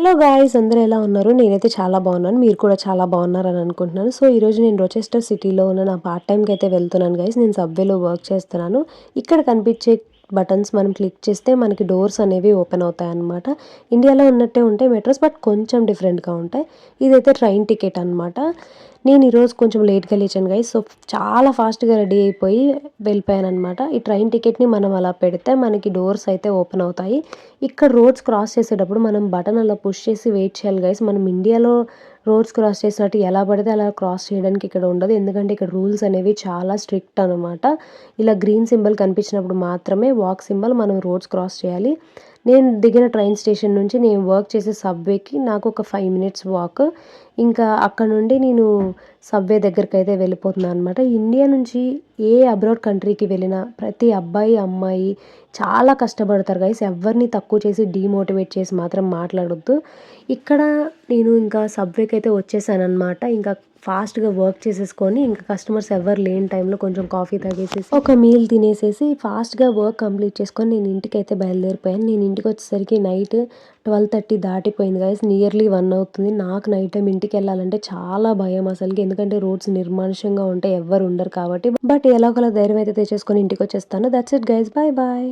Hello guys, అందరూ ఎలా ఉన్నారు? నేనైతే చాలా బాగున్నాను. మీరు కూడా చాలా బాగున్నారని అనుకుంటున్నాను. సో ఈరోజు నేను రోచెస్టర్ సిటీలో ఉన్న నా పార్ట్ టైంకి అయితే వెళ్తున్నాను గైస్. నేను సబ్వేలో వర్క్ చేస్తున్నాను. ఇక్కడ కనిపించే బటన్స్ మనం క్లిక్ చేస్తే మనకి డోర్స్ అనేవి ఓపెన్ అవుతాయి అన్నమాట. ఇండియాలో ఉన్నట్టే ఉంటాయి మెట్రోస్, బట్ కొంచెం డిఫరెంట్గా ఉంటాయి. ఇదైతే ట్రైన్ టికెట్ అనమాట. నేను ఈరోజు కొంచెం లేట్గా లేచాను గైస్. సో చాలా ఫాస్ట్గా రెడీ అయిపోయి వెళ్ళిపోయాను అనమాట. ఈ ట్రైన్ టికెట్ని మనం అలా పెడితే మనకి డోర్స్ అయితే ఓపెన్ అవుతాయి. ఇక్కడ రోడ్స్ క్రాస్ చేసేటప్పుడు మనం బటన్ అలా పుష్ చేసి వెయిట్ చేయాలి గైస్. మనం ఇండియాలో రోడ్స్ క్రాస్ చేసినట్టు ఎలా పడితే అలా క్రాస్ చేయడానికి ఇక్కడ ఉండదు. ఎందుకంటే ఇక్కడ రూల్స్ అనేవి చాలా స్ట్రిక్ట్ అనమాట. ఇలా గ్రీన్ సింబల్ కనిపించినప్పుడు మాత్రమే వాక్ సింబల్ మనం రోడ్స్ క్రాస్ చేయాలి. నేను దిగిన ట్రైన్ స్టేషన్ నుంచి నేను వర్క్ చేసే సబ్వేకి నాకు ఒక 5 మినిట్స్ వాక్. ఇంకా అక్కడ నుండి నేను సబ్వే దగ్గరికి అయితే వెళ్ళిపోతున్నాను అనమాట. ఇండియా నుంచి ఏ అబ్రాడ్ కంట్రీకి వెళ్ళినా ప్రతి అబ్బాయి అమ్మాయి చాలా కష్టపడతారు గైస్. ఎవరిని తక్కువ చేసి డీమోటివేట్ చేసి మాత్రం మాట్లాడొద్దు. ఇక్కడ నేను ఇంకా సబ్వేకి అయితే వచ్చేసానమాట. ఇంకా ఫాస్ట్గా వర్క్ చేసేసుకొని ఇంకా కస్టమర్స్ ఎవరు లేని టైంలో కొంచెం కాఫీ తాగేసేసి ఒక మీల్ తినేసేసి ఫాస్ట్గా వర్క్ కంప్లీట్ చేసుకొని నేను ఇంటికి అయితే బయలుదేరిపోయాను. నేను ఇంటికి వచ్చేసరికి నైట్ 12:30 దాటిపోయింది గైస్. నియర్లీ 1 అవుతుంది. నాకు నైట్ టైం ఇంటికి వెళ్ళాలంటే చాలా భయం అసలుకి. ఎందుకంటే రోడ్స్ నిర్మానుష్యంగా ఉంటాయి, ఎవ్వరు ఉండరు కాబట్టి. బట్ ఎలాగోలా ధైర్యం అయితే తెచ్చేసుకొని ఇంటికి వచ్చేస్తాను. That's it guys, bye bye.